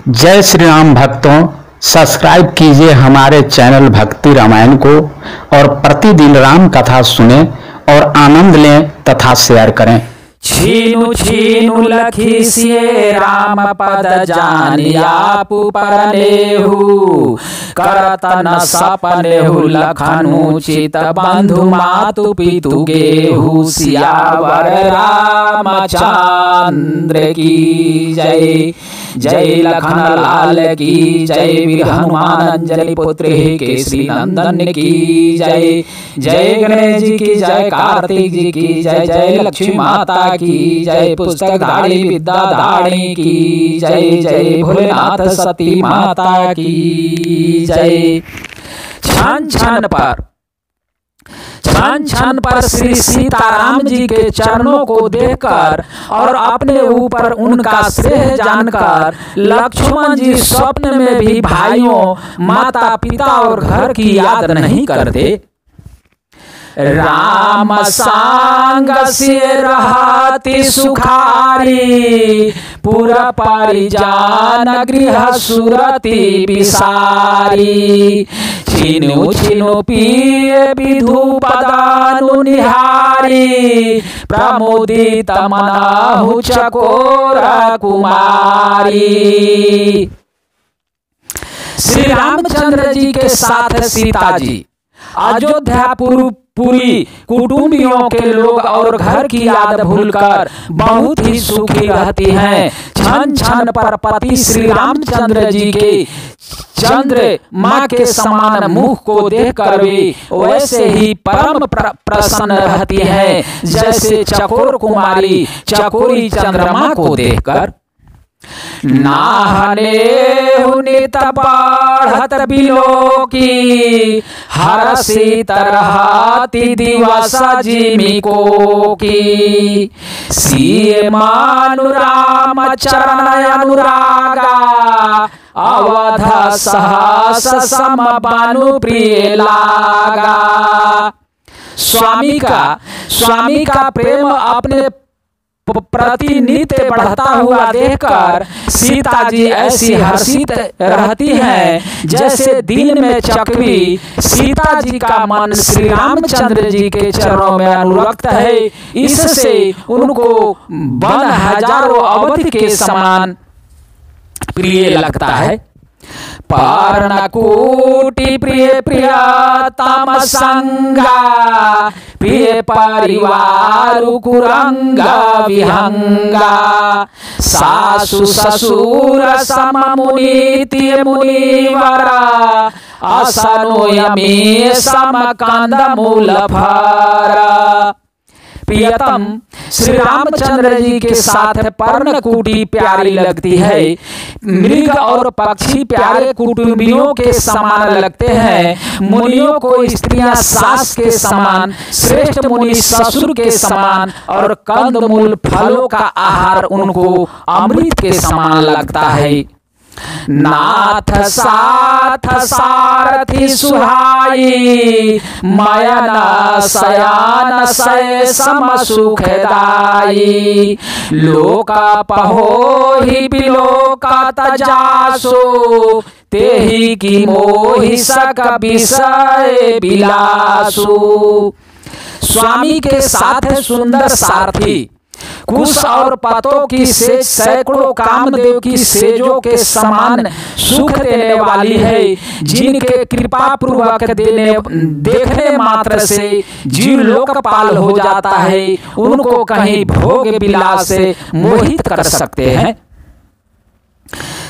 जय श्री राम भक्तों, सब्सक्राइब कीजिए हमारे चैनल भक्ति रामायण को और प्रतिदिन राम कथा सुने और आनंद लें तथा शेयर करें। छीनु छीनु लखी सिए राम पद जानिया पुपरनेहु करत न सपनेहु लखनु चित बंधु मातु पितु गेहु सियावर रामचंद्र की जय। जय लखन लाल की जय, वीर हनुमान अंजलि पुत्र केसरी नंदन की जय। जय गणेश जी की जय, कार्तिक जी की जय, जय लक्ष्मी माता की जय, पुस्तक धारी विद्या धारी की जय। जय भोलेनाथ सती माता की जय। क्षण क्षण पर श्री सीताराम जी के चरणों को देखकर और अपने ऊपर उनका स्नेह जानकर लक्ष्मण जी स्वप्न में भी भाइयों, माता पिता और घर की याद नहीं करते। राम सांग से रहती सुखारी, पूरा परिजान गृह सुरति बिसारी। छीनु छीनु पिए विधु पदानु निहारी, प्रमोदित मनाहु चकोर कुमारी। श्री रामचंद्र जी के साथ सीता जी अयोध्यापुरी कुटुंबियों के लोग और घर की याद भूलकर बहुत ही सुखी रहती हैं। क्षण क्षण पर पति श्री रामचंद्र जी के चंद्रमा के समान मुख को देखकर भी वैसे ही परम प्रसन्न रहती हैं जैसे चकोर कुमारी चकोरी चंद्रमा को देखकर। नाहने हुनित बढ़त बिलो की, हरसित रहती दिवस जिमिको की। सिए मानु राम चरण अनुरागा, अवध सहस सम बानु प्रिय लागा। स्वामी का प्रेम अपने प्रति नित्य बढ़ता हुआ देखकर सीता जी ऐसी हर्षित रहती हैं जैसे दिन में चकवी। सीता जी का मन श्री रामचंद्र जी के चरणों में अनुरक्त है, इससे उनको वन हजारों अवधि के समान प्रिय लगता है। पर्णकूटी प्रिय प्रियतम संगा, प्रिय परिवार कुरंगा विहंगा। सासु ससुर सम मुनीति मुनिवरा, असनो यमी सम कंद मूल फरा। प्रियतम श्री रामचंद्र जी के साथ पर्णकुटी प्यारी लगती है। मृग और पक्षी प्यारे कुटुंबियों के समान लगते हैं। मुनियों को स्त्रियां सास के समान, श्रेष्ठ मुनि ससुर के समान और कंदमूल फलों का आहार उनको अमृत के समान लगता है। नाथ साथ सारथी सुहाई, मयन शयन सय सम सुखदाई। लोका पहोहि बिलोकत जासो, तेहि की मोहि सक विषय बिलासु। स्वामी के साथ सुंदर सारथी कुश और पतों की सेज सैकड़ों कामदेव की सेजों के समान सुख देने वाली है, जिनके कृपा पूर्वक देखने मात्र से जीव लोकपाल हो जाता है। उनको कहीं भोग विलास से मोहित कर सकते हैं।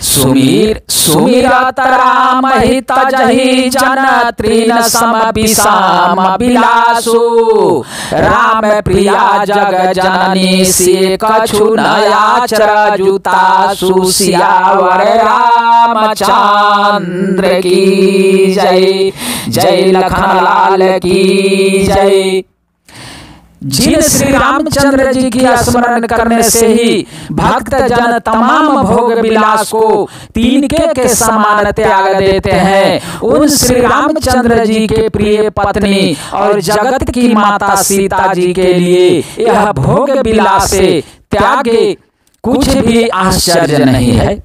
सुमिरत राम हित जहि जन तृण सम विषाम बिलासु। राम प्रिया जग जननी से कछु न याचर जुतासु। सियावर रामचंद्र की जय। जय लखन लाल की जय। जिन श्री रामचंद्र जी की स्मरण करने से ही भक्त जन तमाम भोग विलास को तिनके के समान त्याग देते हैं। उन श्री रामचंद्र जी के प्रिय पत्नी और जगत की माता सीता जी के लिए यह भोग विलास से त्यागे कुछ भी आश्चर्य नहीं है।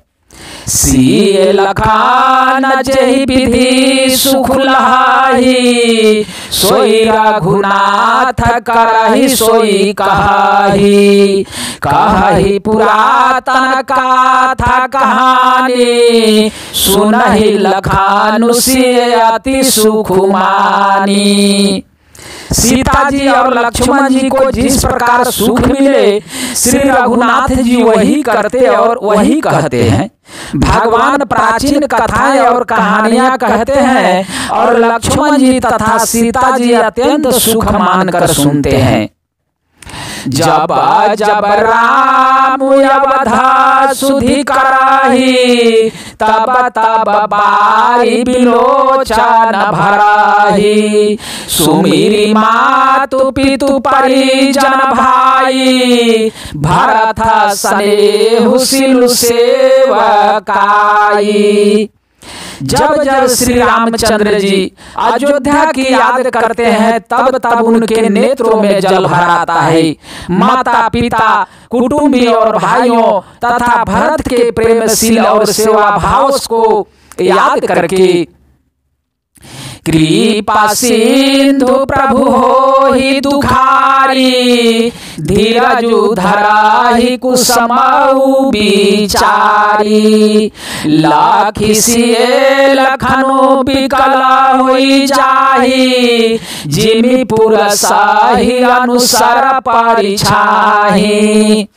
सिए लखान जेहि विधि सुख लहाही, सोई रघुनाथ करहि सोई कहाही। कहाही पुरातन गाथा कहानी, सुनहि लखानु सिए अति सुख मानी। सीता जी और लक्ष्मण जी को जिस प्रकार सुख मिले, श्री रघुनाथ जी वही करते और वही कहते हैं। भगवान प्राचीन कथाएं और कहानियां कहते हैं और लक्ष्मण जी तथा सीता जी अत्यंत सुख मानकर सुनते हैं। जब जब राम अवधा सुधि कराही, तब तब बारी बिलोचन भराही। सुमिरी मातु पितु परिजन भाई, भरत स्नेहु सिलु सेवकाई। जब जब श्री रामचंद्र जी अयोध्या की याद करते हैं, तब तब उनके नेत्रों में जल भर आता है। माता पिता कुटुंबी और भाइयों तथा भरत के प्रेमशील और सेवा भाव को याद करके कृपा सिंधु प्रभु होहि दुखारी, धीरजु धराहि कुसमउ बिचारी। लाखि सिए लखनु बिकल होई जाहि, जिमि पुर साहि अनुसर परिछाहि।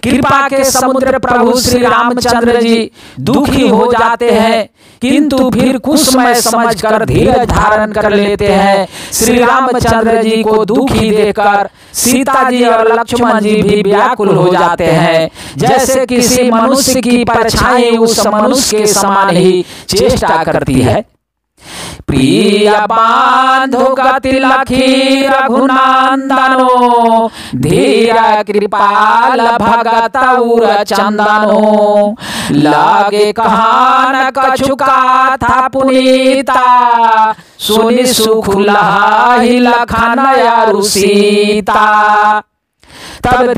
कृपा के समुद्र प्रभु श्री रामचंद्र जी दुखी हो जाते हैं, किंतु फिर कुछ समय समझकर धीरज धारण कर लेते हैं। श्री रामचंद्र जी को दुखी देखकर सीता जी और लक्ष्मण जी भी व्याकुल हो जाते हैं। जैसे किसी मनुष्य की परछाई उस मनुष्य के समान ही चेष्टा करती है। प्रिय बांधु गति लखी रघुनंदनो, धीर कृपाल भगत उर चंदनो। लागे कहान कछु गाथा पुनीता, सुनि सुख लहाहि लखन अरु सीता। तब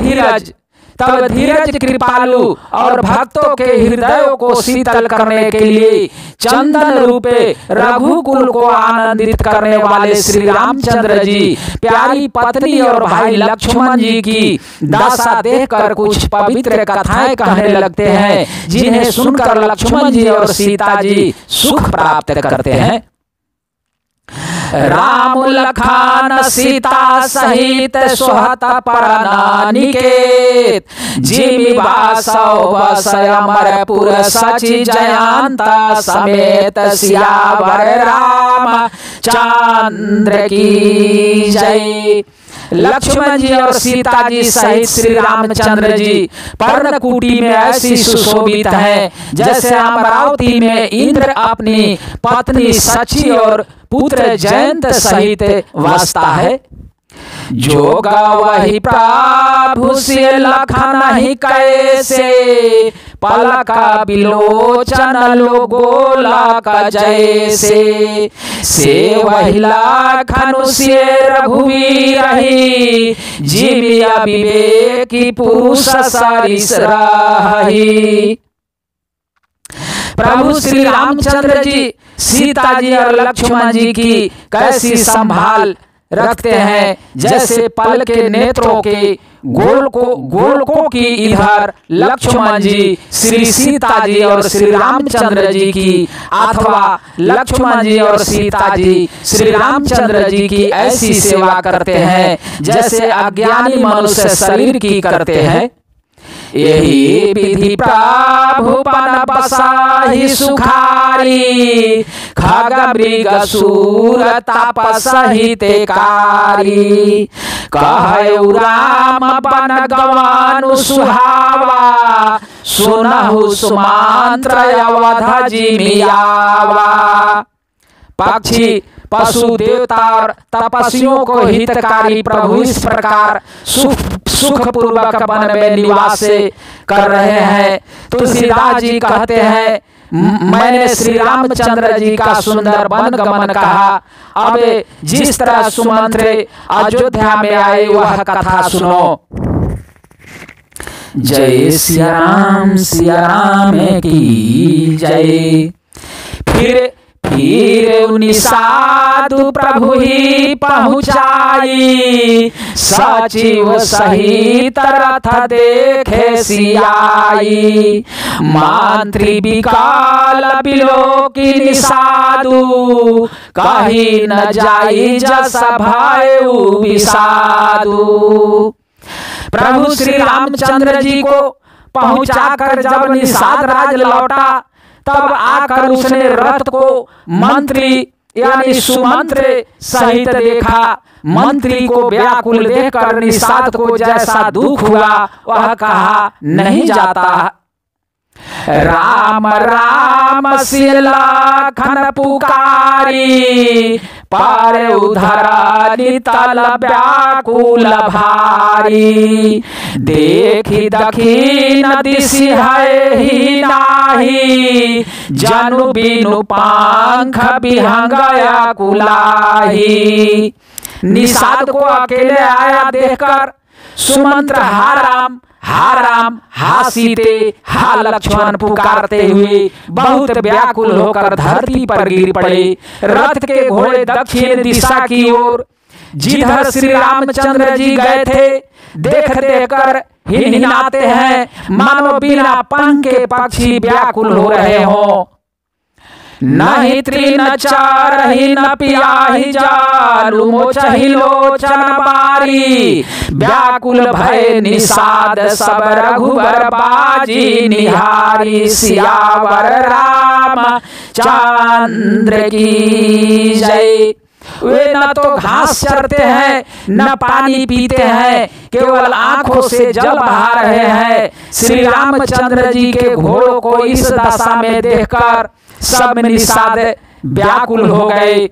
धीरज कृपालु और भक्तों के हृदयों को शीतल करने के लिए चंदन रूपे रघुकुल को आनंदित करने वाले श्री रामचंद्र जी प्यारी पत्नी और भाई लक्ष्मण जी की दशा देखकर कुछ पवित्र कथाएं कहने लगते हैं, जिन्हें सुनकर लक्ष्मण जी और सीता जी सुख प्राप्त करते हैं। राम लखन सीता सहित सोहत परनानिकेत, जिमि वासौ बसय अमरपुर सचि जयंत समेत सियावर राम चंद्र की जय। लक्ष्मण जी और सीता जी सहित श्री रामचंद्र जी पर्णकुटी में ऐसी सुशोभित हैं, जैसे अमरावती में इंद्र अपनी पत्नी सची और पुत्र जयंत सहित वासता है। जोग वही प्रभु से लखन ही कैसे, पलक बिलोचन लोगोलक जैसे। से वही लखन से रघुवीर ही, जिमि अविवेकी पुरुष सरिस रही। प्रभु श्री रामचंद्र जी सीता जी और लक्ष्मण जी की कैसी संभाल रखते हैं, जैसे पल के नेत्रों के गोलकों की इधर लक्ष्मण जी श्री सीता जी और श्री रामचंद्र जी की, अथवा लक्ष्मण जी और सीता जी श्री रामचंद्र जी की ऐसी सेवा करते हैं, जैसे अज्ञानी मनुष्य शरीर की करते हैं। यही विधि प्रभु पन बसाहि सुखारी, खग मृग सूर तापस हितकारी। कहु राम बन गवानु सुहावा, सुनहु सुमंत्र अवध जिमियावा। पक्षी पशु देवता और तपस्वियों को हितकारी प्रभु इस प्रकार सुख पूर्वक वन में निवास कर रहे हैं। तुलसीदास जी कहते हैं, मैंने श्री रामचंद्र जी का सुंदर वन गमन कहा, अब जिस तरह सुमंत्र अयोध्या में आए वह कथा सुनो। जय सिया राम की जय। फिर उन्हीं साधु प्रभु ही पहुँचाई, सचिव सहित रथ देखे सियाई। मंत्री विकाल बिलोकिनी साधु, कहीं न जाई जस भयउ विषादु। प्रभु श्री रामचंद्र जी को पहुंचाकर जब निषाद राज लौटा, तब आकर उसने रथ को मंत्री यानी सुमंत्र सहित देखा। मंत्री को व्याकुल देखकर निषाद को जैसा दुख हुआ, वह कहा नहीं जाता। राम राम सिय लखन पुकारी, पर उधर नितल व्याकुल भारी। देखी दखिन दिशि है ही नाही, जनु बिनु पंख विहंगया कुलाही। निषाद को अकेले आया देखकर सुमंत्र हा राम हा सीते हा लक्ष्मण पुकारते हुए बहुत व्याकुल होकर धरती पर गिर पड़े। रथ के घोड़े दक्षिण दिशा की ओर जिधर श्री रामचंद्र जी गए थे देख देखकर हिनहिनाते हैं, मानो बिना पंख के पक्षी व्याकुल हो रहे हों। नहीं तृण चारहि न पियाहि जालु, मोचहि लोचन बारी। व्याकुल भय निषाद सब रघुबर बाजी निहारी। सियावर राम चंद्र की जय। वे न तो घास चरते हैं न पानी पीते हैं, केवल आंखों से जल बहा रहे हैं। श्री रामचंद्र जी के घोड़ों को इस दशा में देखकर सब निषाद व्याकुल हो गए।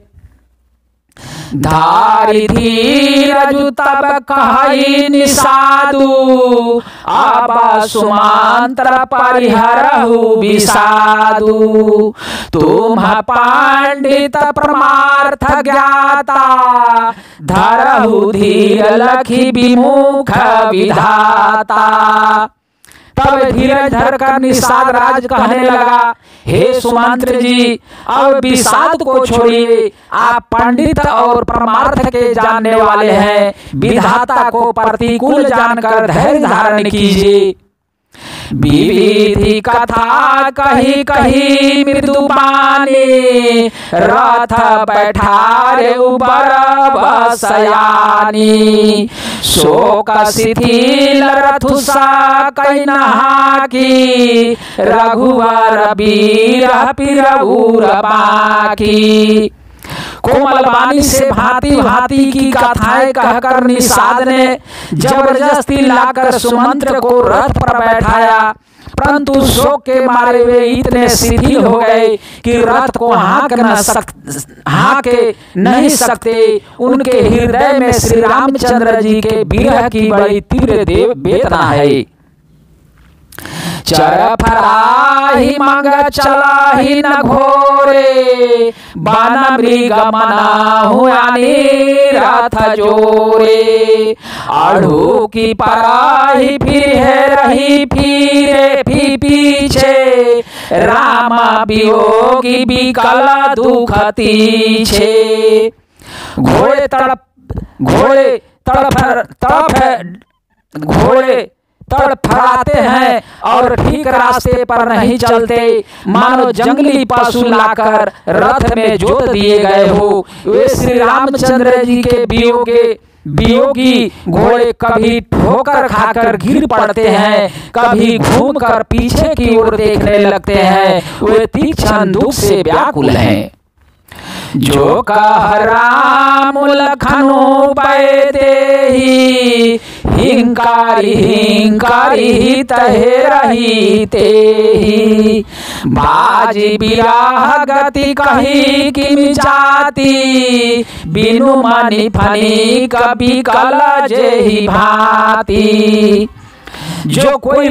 धारी धीरज तब कहि निषादु, अब सुमंत्र परिहरहु विषादु। तुम पंडित परमार्थ ज्ञाता, धरहु धीर लखी विमुख विधाता। तब धीरज धरकर निषाद राज कहने लगा, हे सुमंत्र जी, अब विषाद को छोड़िए। आप पंडित और परमार्थ के जानने वाले हैं, विधाता को प्रतिकूल जानकर धैर्य धारण कीजिए। विविधि कथा कही कही मृदुबानी, रथ बैठारे उबर बसयानी। शोक शिथिल रथुसा कई नहा की, रघुवर वीर पिरउर बाकी। कोमल वाणी से भांति भांति की कथाएं कहकर निषाद ने जबरदस्ती लाकर सुमंत्र को रथ पर बैठाया, परंतु शोक के मारे वे इतने शिथिल हो गए कि रथ को हाँक नहीं सकते। उनके हृदय में श्री रामचंद्र जी के विरह की बड़ी तीव्र वेदना है। चर फराही मंग चलाही न घोरे, बन मृग मनाहु रथ जोरे। अड़ू की पराही फिर है रही फिरे पीछे, राम वियोगी विकल दुख तीछे। घोड़े तड़फड़ाते हैं और ठीक रास्ते पर नहीं चलते, मानो जंगली पशु लाकर रथ में जोत दिए गए हो। वे श्री रामचंद्र जी के वियोगी घोड़े कभी ठोकर खाकर गिर पड़ते हैं, कभी घूमकर पीछे की ओर देखने लगते हैं। वे तीक्ष्ण दुख से व्याकुल हैं। जो कह राम लखनु पै देहि, हिंकारी हिंकारी तहे रही तेहि। बाजी बिराह गति कही किम जाति, बिनु मणि फनी कभी कल जेहि भांति। जो कोई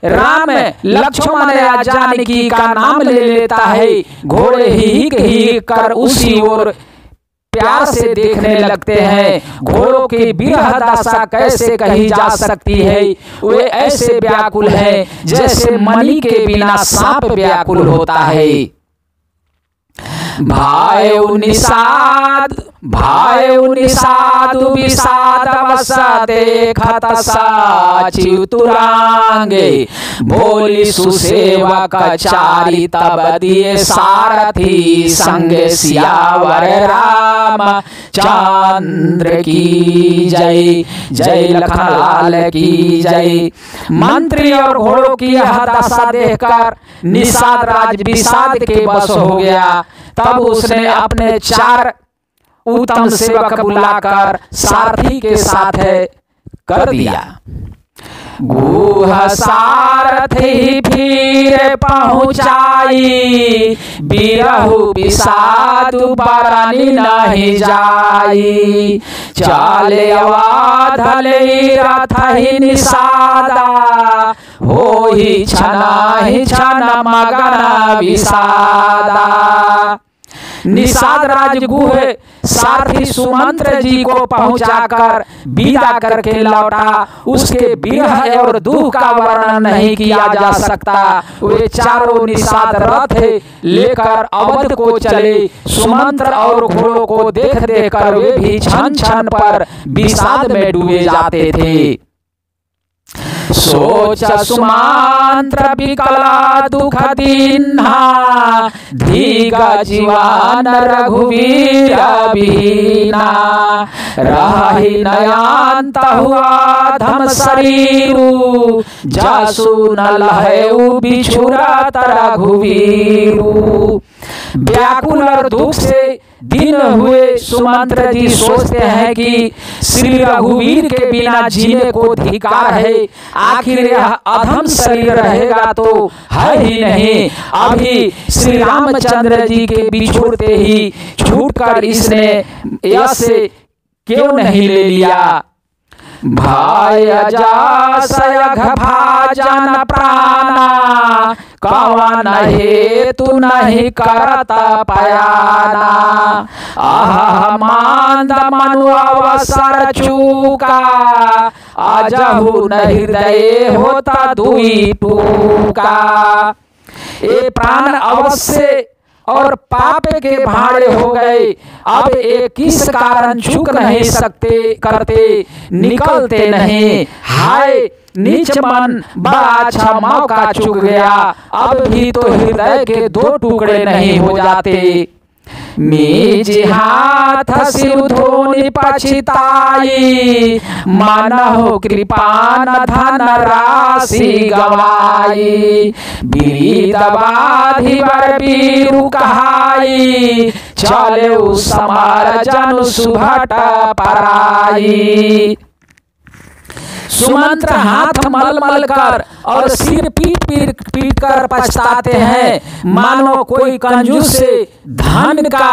राम लक्ष्मण या जानकी का नाम ले लेता है, घोड़े ही कर उसी ओर प्यार से देखने लगते हैं। घोड़ों की विरह दशा कैसे कही जा सकती है, वे ऐसे व्याकुल हैं जैसे मणि के बिना सांप व्याकुल होता है। भायु निषाद विषाद वस देखत सचिव तुरांगे, बोली सुसेवक चारी तब दिए सारथी संगे सियावर राम चंद्र की जय। जय लखनलाल की जय। मंत्री और घोड़ों की यह दशा देखकर निषाद राज विषाद के बस हो गया। तब उसने अपने 4 उत्तम सेवक बुलाकर सारथी के साथ कर दिया। गुह सारथी फिर पहुँचाई, बिरहु विषाद बरनी नहीं जाई। चले अवधले रथ ही निषादा, होई क्षण मगन विषादा। निषाद राज गुह सारथी सुमंत्र जी को पहुंचाकर विदा करके लौटा। उसके विरह और दुख का वर्णन नहीं किया जा सकता। वे चारों निषाद रथ लेकर अवध को चले। सुमंत्र और घोड़ों को देख देख कर वे भी क्षण क्षण पर विषाद में डूबे जाते थे। सोच सुमंत्र विकला दुख दीन्हा, धीग जीवन रघुवीर बीना। रही नयंत हुआ धम शरीरु, जसु न लहु बिछुरत रघुवीरु। व्याकुल और दुख से दिन हुए सुमंत्र जी सोचते हैं कि श्री रघुवीर के बिना जीने को धिक्कार है। आखिर यह अधम शरीर रहेगा तो है ही नहीं। अभी श्री रामचंद्र जी के बिछोड़ते ही छूटकर इसने यश क्यों नहीं ले लिया। भाय जासयघ भाजन प्राणा, कवन हेतु नहीं करत पयाना। आह मांद मनु अवसर चूका, अजहु न हृदय होता दुई टूका। ये प्राण अवश्य और पाप के भाड़े हो गए। अब ये किस कारण चूक नहीं सकते करते, निकलते नहीं। हाय नीच मन, बड़ा अच्छा मौका चूक गया। अब भी तो हृदय के 2 टुकड़े नहीं हो जाते। मीज हाथ सिर धोनी पछिताई, मानहु कृपान धन राशि गवाई। बीरबाधिवर बीरु कहाई, चले समर जनु सुभट पराई। सुमंत्र हाथ मल मल कर और सिर पीट पीट कर पछताते हैं, मानो कोई कंजूस से धन का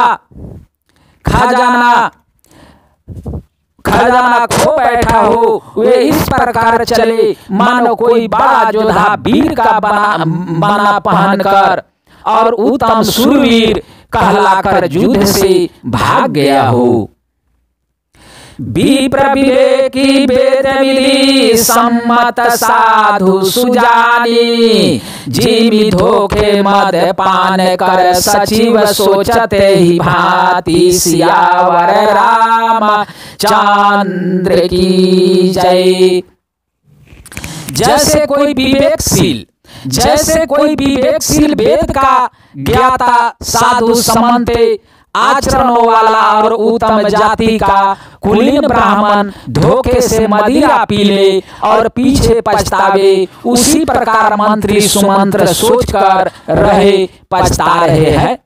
खजाना खो बैठा हो। वे इस प्रकार चले मानो कोई बड़ा योद्धा वीर का बना पहनकर और उत्तम शूरवीर कहलाकर युद्ध से भाग गया हो। विप्र विवेकी वेद मिली, सम्मत साधु सुजानी। जिमि धोखे मद पान कर, सचिव सोचते ही भांति। सियावर राम चंद्र की जय। जैसे कोई विवेकशील वेद का ज्ञाता साधु समन्ते, आचरणों वाला और उत्तम जाति का कुलीन ब्राह्मण धोखे से मदिरा पी ले और पीछे पछतावे, उसी प्रकार मंत्री सुमंत्र सोचकर पछता रहे हैं।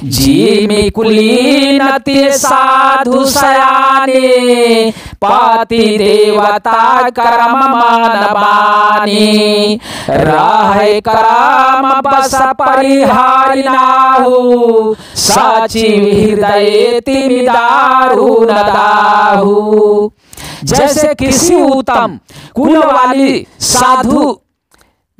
जिमि कुलीन ते साधु सयाने, पति देवता कर्म मानवानी। रहे कर्म बस परिहारी नाहु, सचिव हृदय तिमि दारुण दाहु। जैसे किसी उत्तम कुल वाली साधु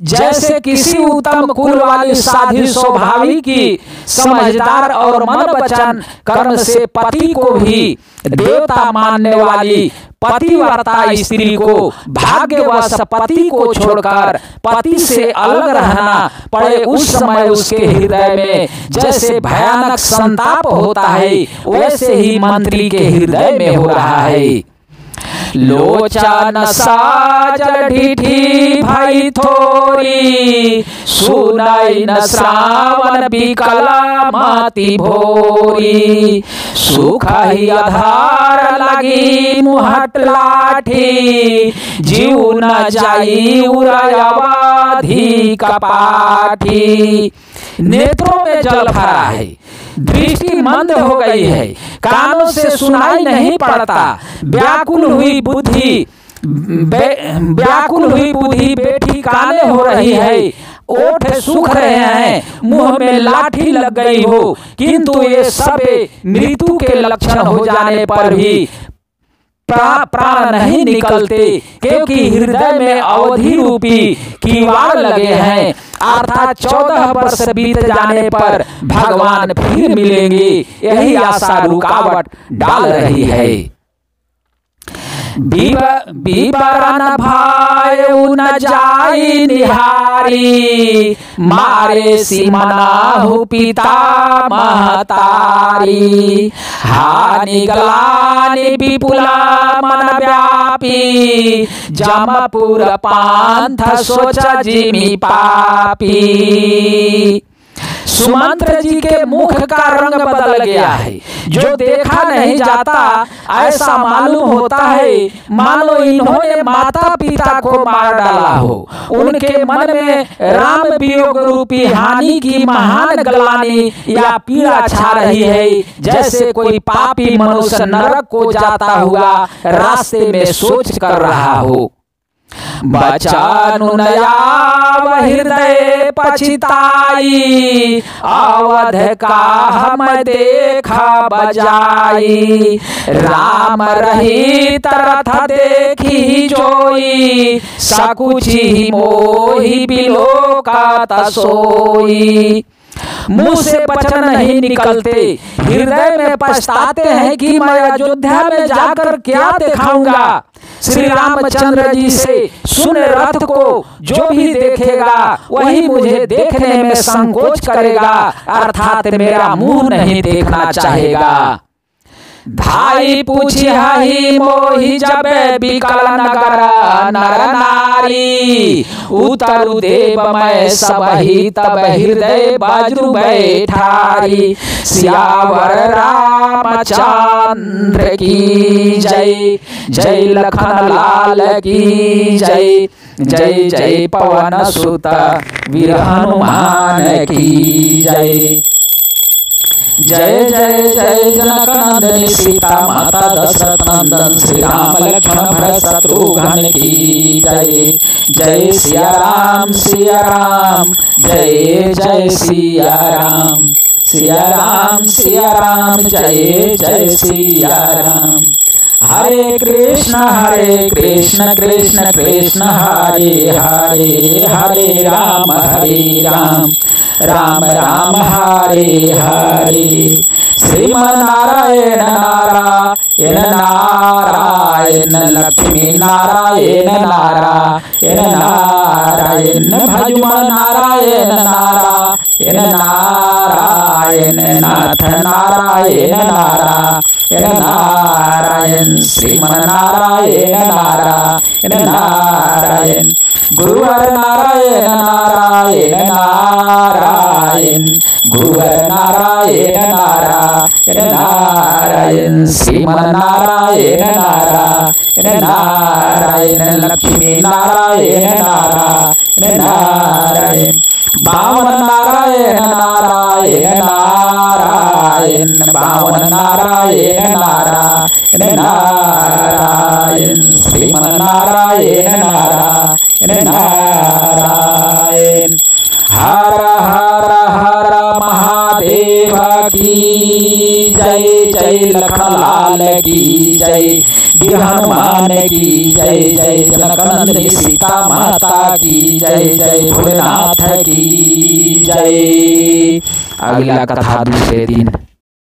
जैसे किसी उत्तम कुल वाली साध्वी स्वभावी की समझदार और मन वचन कर्म से पति को भी देवता मानने वाली पतिव्रता स्त्री को भाग्यवश पति को छोड़कर पति से अलग रहना पड़े, उस समय उसके हृदय में जैसे भयानक संताप होता है वैसे ही मंत्री के हृदय में हो रहा है। लोचन साजल ढीठी भई थोरी, सुनई न श्रावण बिकला माती भोरी। सुख ही आधार लगी मुहट लाठी, जीव न जाई उरयवाधी कपाठी। नेत्रों में जल भरा है, दृष्टि मंद हो गई है, कानों से सुनाई नहीं पड़ता। व्याकुल हुई बुद्धि बेठिकाने हो रही है। ओठ सूख रहे हैं, मुंह में लाठी लग गई हो, किंतु ये सब मृत्यु के लक्षण हो जाने पर भी प्राण नहीं निकलते, क्योंकि हृदय में अवधि रूपी कीवाड़ लगे हैं। अर्थात 14 वर्ष बीत जाने पर भगवान फिर मिलेंगे, यही आशा रुकावट डाल रही है। विवरण भायु न जाई निहारी, मारे सिमनाहु पिता महतारी। हानि गलानि विपुला मन व्यापी, जमपुर पांथ सोच जिमि पापी। सुमंत्र जी के मुख का रंग बदल गया है, जो देखा नहीं जाता ऐसा मालूम होता है मानो इन्होंने माता पिता को मार डाला हो। उनके मन में राम वियोग रूपी हानि की महान गलानी या पीड़ा छा रही है, जैसे कोई पापी मनुष्य नरक को जाता हुआ रास्ते में सोच कर रहा हो। बचानु नयाव हृदय पछिताई, अवध का हम देखा बजाई। राम रहित रथ देखी जोई, सकुचि मोहि बिलोकत सोई। मुंह से वचन नहीं निकलते, हृदय में पछताते हैं कि मैं अयोध्या में जाकर क्या दिखाऊंगा। श्री रामचंद्र जी से सुन रथ को जो भी देखेगा वही मुझे देखने में संकोच करेगा, अर्थात मेरा मुंह नहीं देखना चाहेगा। धाई पूछी ही मोहि जब बिकल नगर नर नारी, उतरु देव मैं सबहि तब हृदय बज्रु बैठारी। सियावर रामचंद्र की जय, जय लखन लाल की जय, जय जय पवन सुत वीर हनुमान की जय। जय जय जय जनक नंदन सीता माता दशरथ नंदन, श्री राम लक्ष्मण भरत शत्रुघ्न की जय। जय सिया राम जय जय सिया राम, सिया राम जय जय सिया राम। हरे कृष्ण कृष्ण कृष्ण हरे हरे, हरे राम राम राम हरे हरे। श्रीमन्नारायण नारायण नारायण, लक्ष्मी नारायण नारायण नारायण। भजुमन नारायण नारायण नारायण, नाथ नारायण नारायण नारायण। श्रीमन्नारायण नारायण नारायण, गुरुवर नारायण नारायण नारायण, गुरुवर नारायण नारायण नारायण। श्रीमन्नारायण नारायण नारायण, लक्ष्मी नारायण नारायण नारायण। बावन नारायण नारायण नारायण, बावन नारायण नारायण नारायण। श्रीमन्नारायण नारायण नारायण। हर हर हर महादेव की जय। जय, जय लखन लाल की जय, वीर हनुमान की जय, जय जनकनंदनी सीता माता की जय, जय भोलेनाथ की जय। अगला कथा दूसरे दिन।